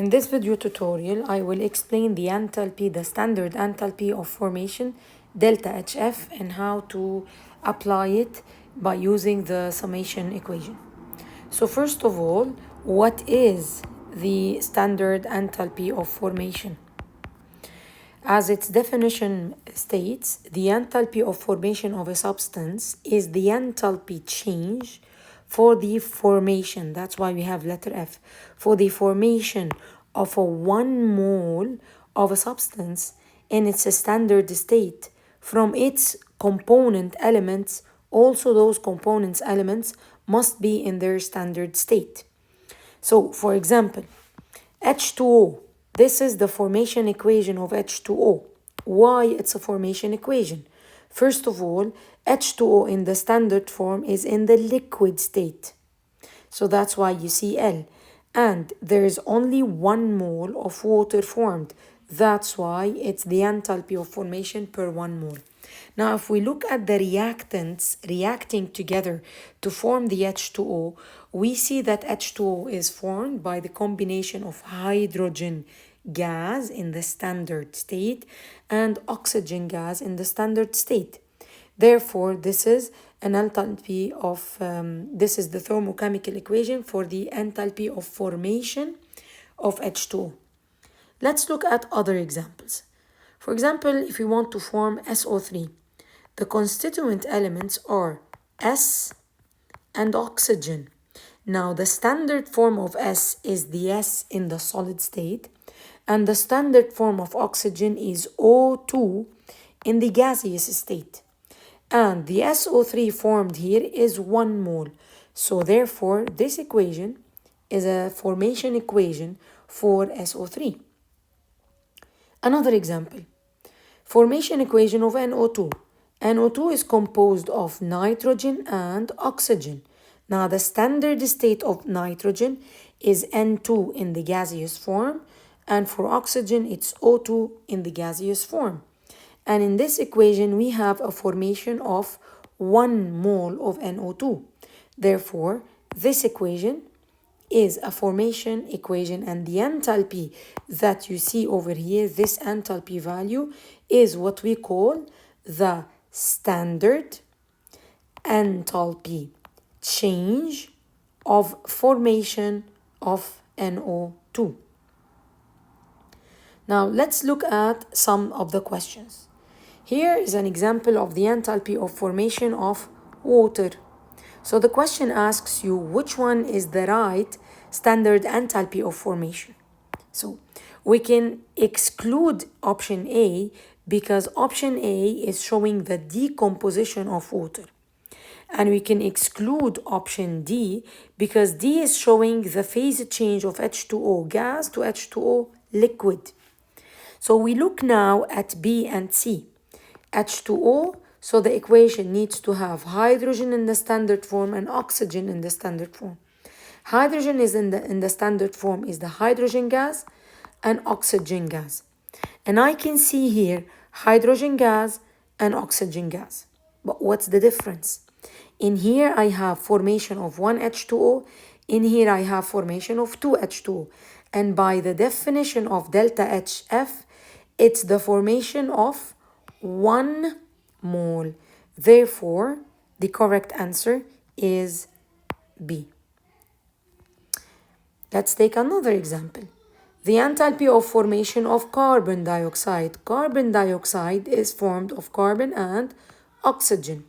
In this video tutorial, I will explain the enthalpy, the standard enthalpy of formation, delta HF, and how to apply it by using the summation equation. So first of all, what is the standard enthalpy of formation? As its definition states, the enthalpy of formation of a substance is the enthalpy change for the formation, that's why we have letter F, for the formation of a 1 mole of a substance in its standard state from its component elements. Also, those components elements must be in their standard state. So, for example, H2O, this is the formation equation of H2O. Why it's a formation equation? First of all, H2O in the standard form is in the liquid state. So that's why you see L. And there is only 1 mole of water formed. That's why it's the enthalpy of formation per 1 mole. Now, if we look at the reactants reacting together to form the H2O, we see that H2O is formed by the combination of hydrogen gas in the standard state and oxygen gas in the standard state. Therefore, this is an enthalpy of, this is the thermochemical equation for the enthalpy of formation of H2O. Let's look at other examples. For example, if we want to form SO3, the constituent elements are S and oxygen. Now, the standard form of S is the S in the solid state, and the standard form of oxygen is O2 in the gaseous state. And the SO3 formed here is 1 mole. So therefore, this equation is a formation equation for SO3. Another example, formation equation of NO2. NO2 is composed of nitrogen and oxygen. Now, the standard state of nitrogen is N2 in the gaseous form, and for oxygen, it's O2 in the gaseous form. And in this equation, we have a formation of 1 mole of NO2. Therefore, this equation is a formation equation, and the enthalpy that you see over here, this enthalpy value, is what we call the standard enthalpy change of formation of NO2. Now, let's look at some of the questions. Here is an example of the enthalpy of formation of water. So the question asks you which one is the right standard enthalpy of formation. So we can exclude option A because option A is showing the decomposition of water. And we can exclude option D because D is showing the phase change of H2O gas to H2O liquid. So we look now at B and C. H2O, so the equation needs to have hydrogen in the standard form and oxygen in the standard form. Hydrogen is in the standard form is the hydrogen gas and oxygen gas. And I can see here hydrogen gas and oxygen gas. But what's the difference? In here I have formation of 1 H2O. In here I have formation of 2 H2O. And by the definition of delta HF, it's the formation of 1 mole. Therefore, the correct answer is B. Let's take another example. The enthalpy of formation of carbon dioxide. Carbon dioxide is formed of carbon and oxygen.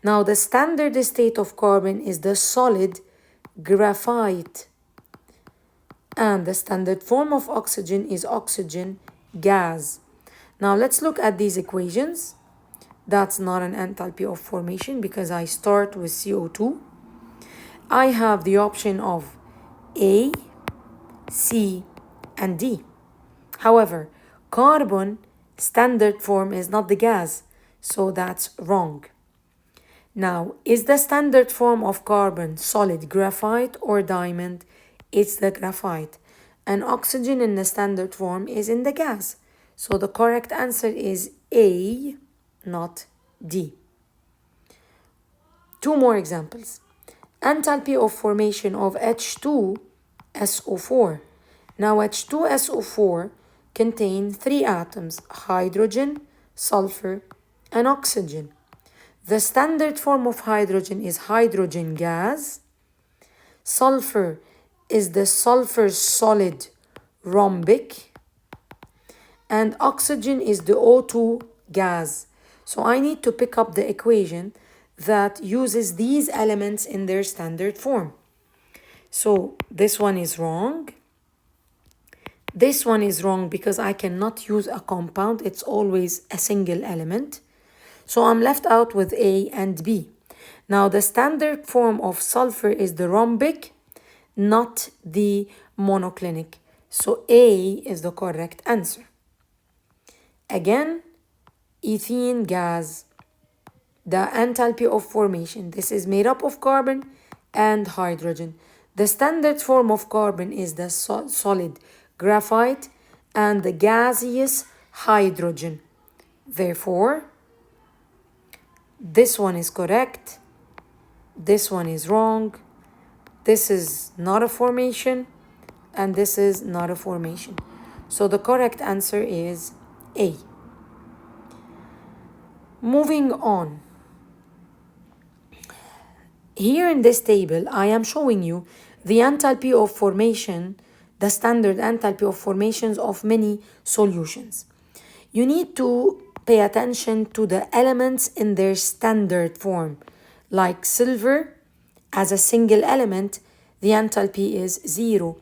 Now, the standard state of carbon is the solid graphite. And the standard form of oxygen is oxygen gas. Now let's look at these equations. That's not an enthalpy of formation because I start with CO2. I have the option of A, C, and D. However, carbon standard form is not the gas, so that's wrong. Now, is the standard form of carbon solid graphite or diamond? It's the graphite. And oxygen in the standard form is in the gas. So the correct answer is A, not D. 2 more examples. Enthalpy of formation of H2SO4. Now H2SO4 contains 3 atoms, hydrogen, sulfur, and oxygen. The standard form of hydrogen is hydrogen gas. Sulfur is the sulfur solid rhombic. And oxygen is the O2 gas. So I need to pick up the equation that uses these elements in their standard form. So this one is wrong. This one is wrong because I cannot use a compound. It's always a single element. So I'm left out with A and B. Now the standard form of sulfur is the rhombic, not the monoclinic. So A is the correct answer. Again, ethene gas, the enthalpy of formation. This is made up of carbon and hydrogen. The standard form of carbon is the solid graphite and the gaseous hydrogen. Therefore, this one is correct. This one is wrong. This is not a formation. And this is not a formation. So the correct answer is A. Moving on. Here in this table, I am showing you the enthalpy of formation, the standard enthalpy of formations of many solutions. You need to pay attention to the elements in their standard form. Like silver, as a single element, the enthalpy is 0.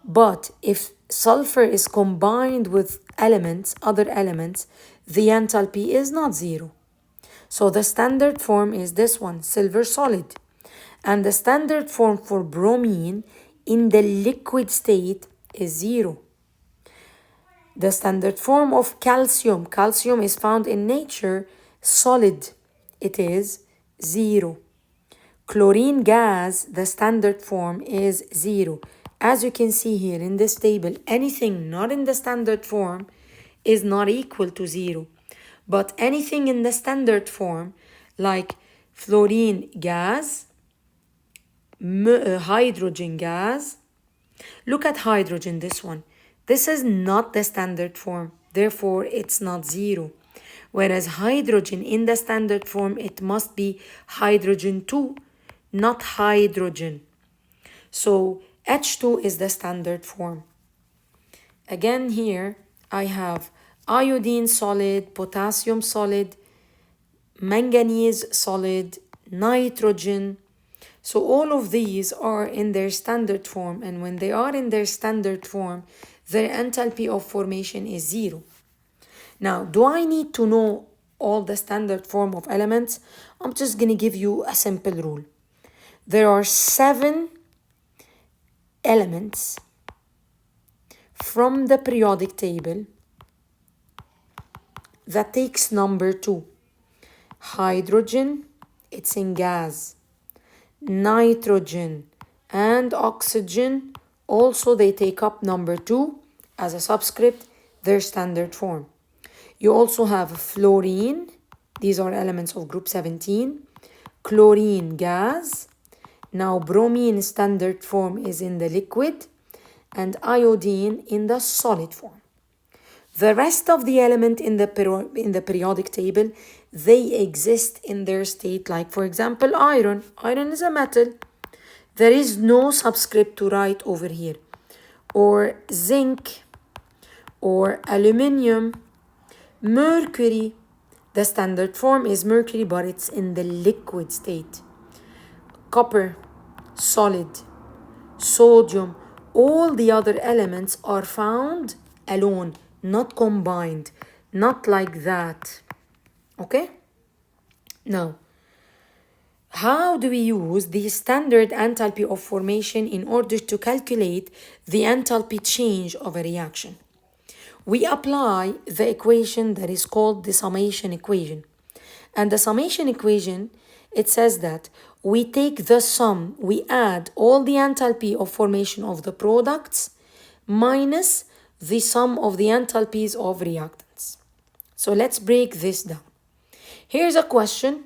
But if sulfur is combined with elements, other elements, the enthalpy is not 0. So the standard form is this one, silver solid. And the standard form for bromine in the liquid state is 0. The standard form of calcium, calcium is found in nature solid, it is 0. Chlorine gas, the standard form is 0. As you can see here in this table, anything not in the standard form is not equal to 0. But anything in the standard form, like fluorine gas, hydrogen gas. Look at hydrogen, this one. This is not the standard form, therefore it's not 0. Whereas hydrogen in the standard form, it must be hydrogen 2, not hydrogen. So H2 is the standard form. Again here, I have iodine solid, potassium solid, manganese solid, nitrogen. So all of these are in their standard form, and when they are in their standard form, their enthalpy of formation is 0. Now, do I need to know all the standard form of elements? I'm just going to give you a simple rule. There are 7 elements from the periodic table that takes number 2. Hydrogen, it's in gas. Nitrogen and oxygen, also they take up number 2 as a subscript, their standard form. You also have fluorine, these are elements of group 17, chlorine gas, now bromine standard form is in the liquid, and iodine in the solid form. The rest of the element in the periodic table, they exist in their state, like for example iron. Iron is a metal. There is no subscript to write over here. Or zinc, or aluminium, mercury. The standard form is mercury, but it's in the liquid state. Copper, solid, sodium, all the other elements are found alone, not combined, not like that. Okay? Now, how do we use the standard enthalpy of formation in order to calculate the enthalpy change of a reaction? We apply the equation that is called the summation equation. And the summation equation, it says that we take the sum, we add all the enthalpy of formation of the products minus the sum of the enthalpies of reactants. So let's break this down. Here's a question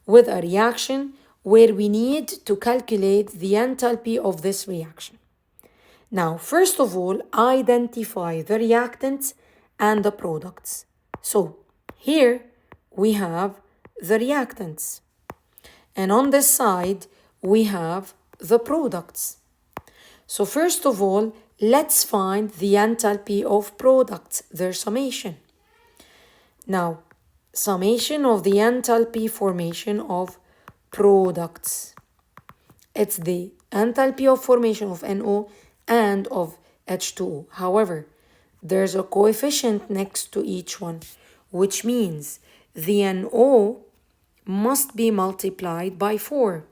with a reaction where we need to calculate the enthalpy of this reaction. Now, first of all, identify the reactants and the products. So here we have the reactants. And on this side, we have the products. So first of all, let's find the enthalpy of products, their summation. Now, summation of the enthalpy formation of products. It's the enthalpy of formation of NO and of H2O. However, there's a coefficient next to each one, which means the NO must be multiplied by 4.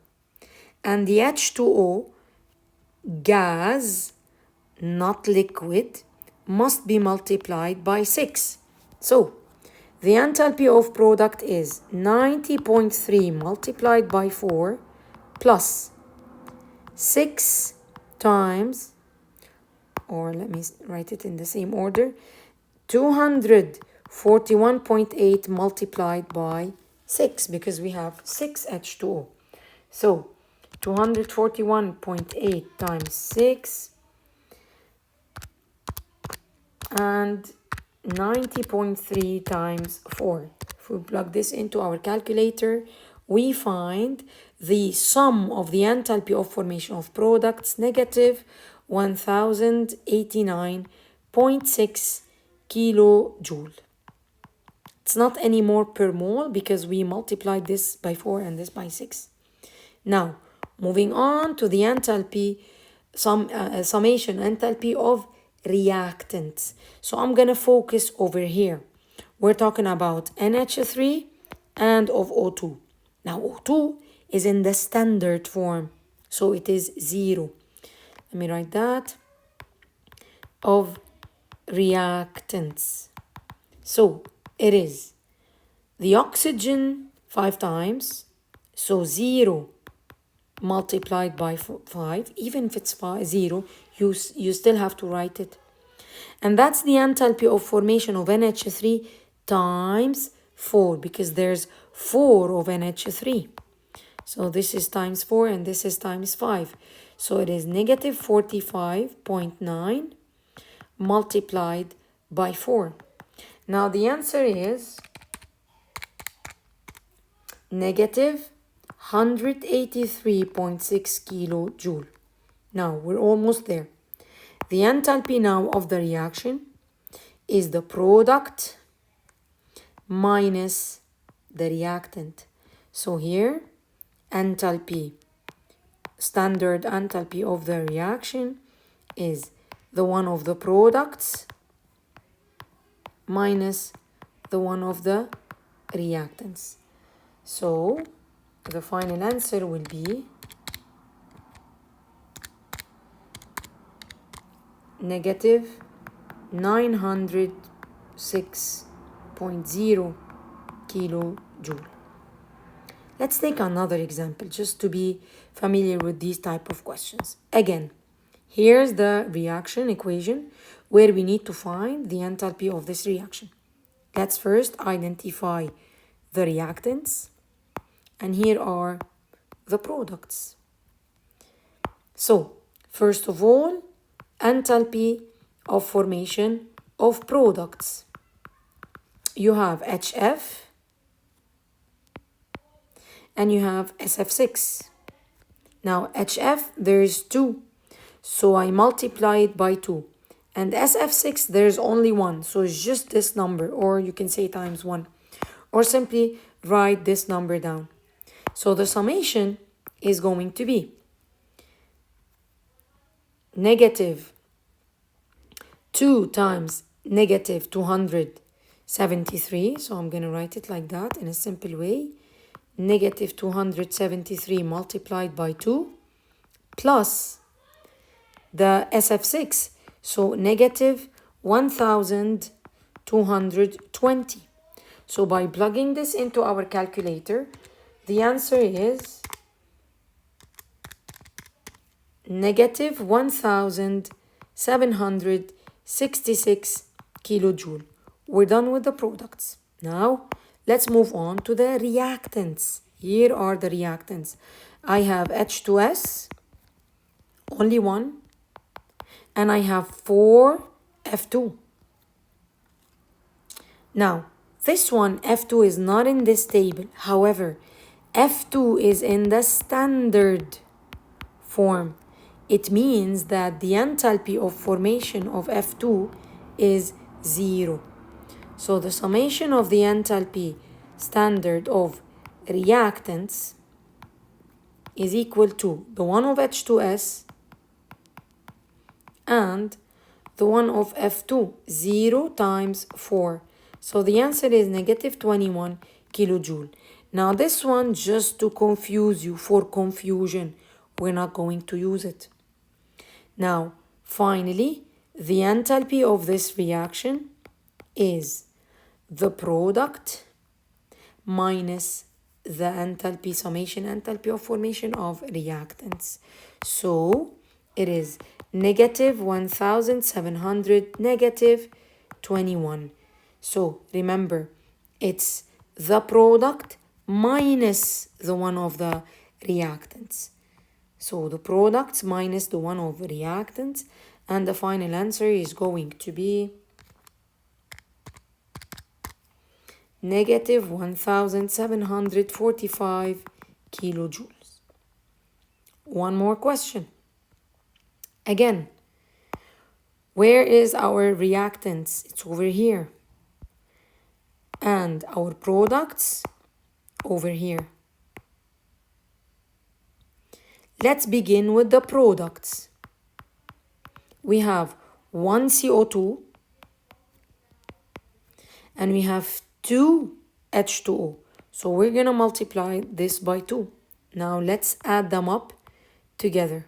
And the H2O, gas, not liquid, must be multiplied by 6. So, the enthalpy of product is 90.3 multiplied by 4 plus 6 times, or let me write it in the same order, 241.8 multiplied by 6, because we have 6 H2O. So 241.8 times 6 and 90.3 times 4. If we plug this into our calculator, we find the sum of the enthalpy of formation of products negative 1089.6 kilojoule. It's not anymore per mole because we multiplied this by 4 and this by 6. Now, moving on to the enthalpy, summation enthalpy of reactants. So I'm going to focus over here. We're talking about NH3 and of O2. Now O2 is in the standard form, so it is 0. Let me write that. Of reactants. So it is the oxygen 5 times, so 0 multiplied by 5, even if it's 0, you still have to write it. And that's the enthalpy of formation of NH3 times 4, because there's 4 of NH3. So this is times 4 and this is times 5. So it is negative 45.9 multiplied by 4. Now the answer is negative 183.6 kilojoule. Now we're almost there. The enthalpy now of the reaction is the product minus the reactant. So here, enthalpy, standard enthalpy of the reaction is the one of the products minus the one of the reactants. So the final answer will be negative 906.0 kilojoule. Let's take another example just to be familiar with these type of questions. Again, here's the reaction equation where we need to find the enthalpy of this reaction. Let's first identify the reactants, and here are the products. So, first of all, enthalpy of formation of products. You have HF and you have SF6. Now HF, there is 2, so I multiply it by 2. And SF6, there's only 1, so it's just this number, or you can say times 1. Or simply write this number down. So the summation is going to be negative 2 times negative 273. So I'm going to write it like that in a simple way. Negative 273 multiplied by 2 plus the SF6. So negative 1220. So by plugging this into our calculator, the answer is negative 1766 kilojoule. We're done with the products. Now, let's move on to the reactants. Here are the reactants. I have H2S, only one. and I have 4 F2. Now, this one, F2, is not in this table. However, F2 is in the standard form. It means that the enthalpy of formation of F2 is 0. So the summation of the enthalpy standard of reactants is equal to the one of H2S and the one of F2, 0 times 4. So the answer is negative 21 kilojoule. Now this one, just to confuse you, for confusion, we're not going to use it. Now, finally, the enthalpy of this reaction is the product minus the enthalpy, summation enthalpy of formation of reactants. So it is negative 1700 negative 21. So remember, it's the product minus the one of the reactants. So the products minus the one of the reactants, and the final answer is going to be negative 1745 kilojoules. One more question. Again, where is our reactants? It's over here. And our products over here. Let's begin with the products. We have 1 CO2 and we have 2 H2O. So we're going to multiply this by 2. Now let's add them up together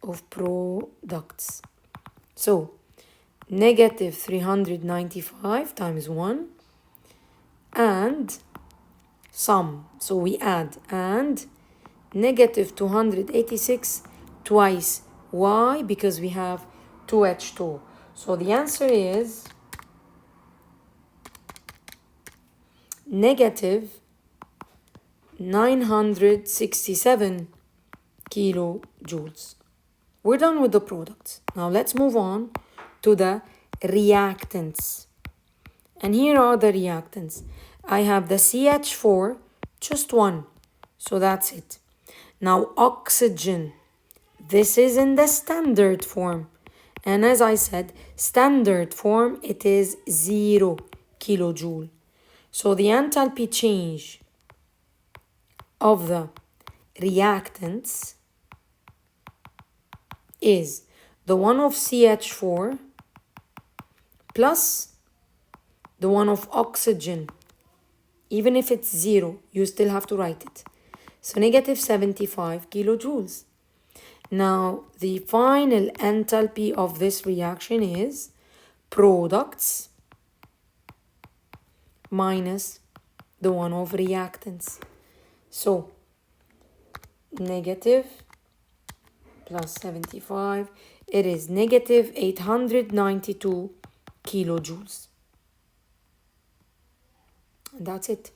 of products. So negative 395 times 1 and sum. So we add and negative 286 twice. Why? Because we have 2H2. So the answer is negative 967 kilojoules. We're done with the products. Now let's move on to the reactants. And here are the reactants. I have the CH4, just one. So that's it. Now oxygen. This is in the standard form. And as I said, standard form, it is 0 kilojoule. So the enthalpy change of the reactants is the one of CH4 plus the one of oxygen. Even if it's 0, you still have to write it. So negative 75 kilojoules. Now, the final enthalpy of this reaction is products minus the one of reactants. So, negative plus 75, it is negative 892 kilojoules. And that's it.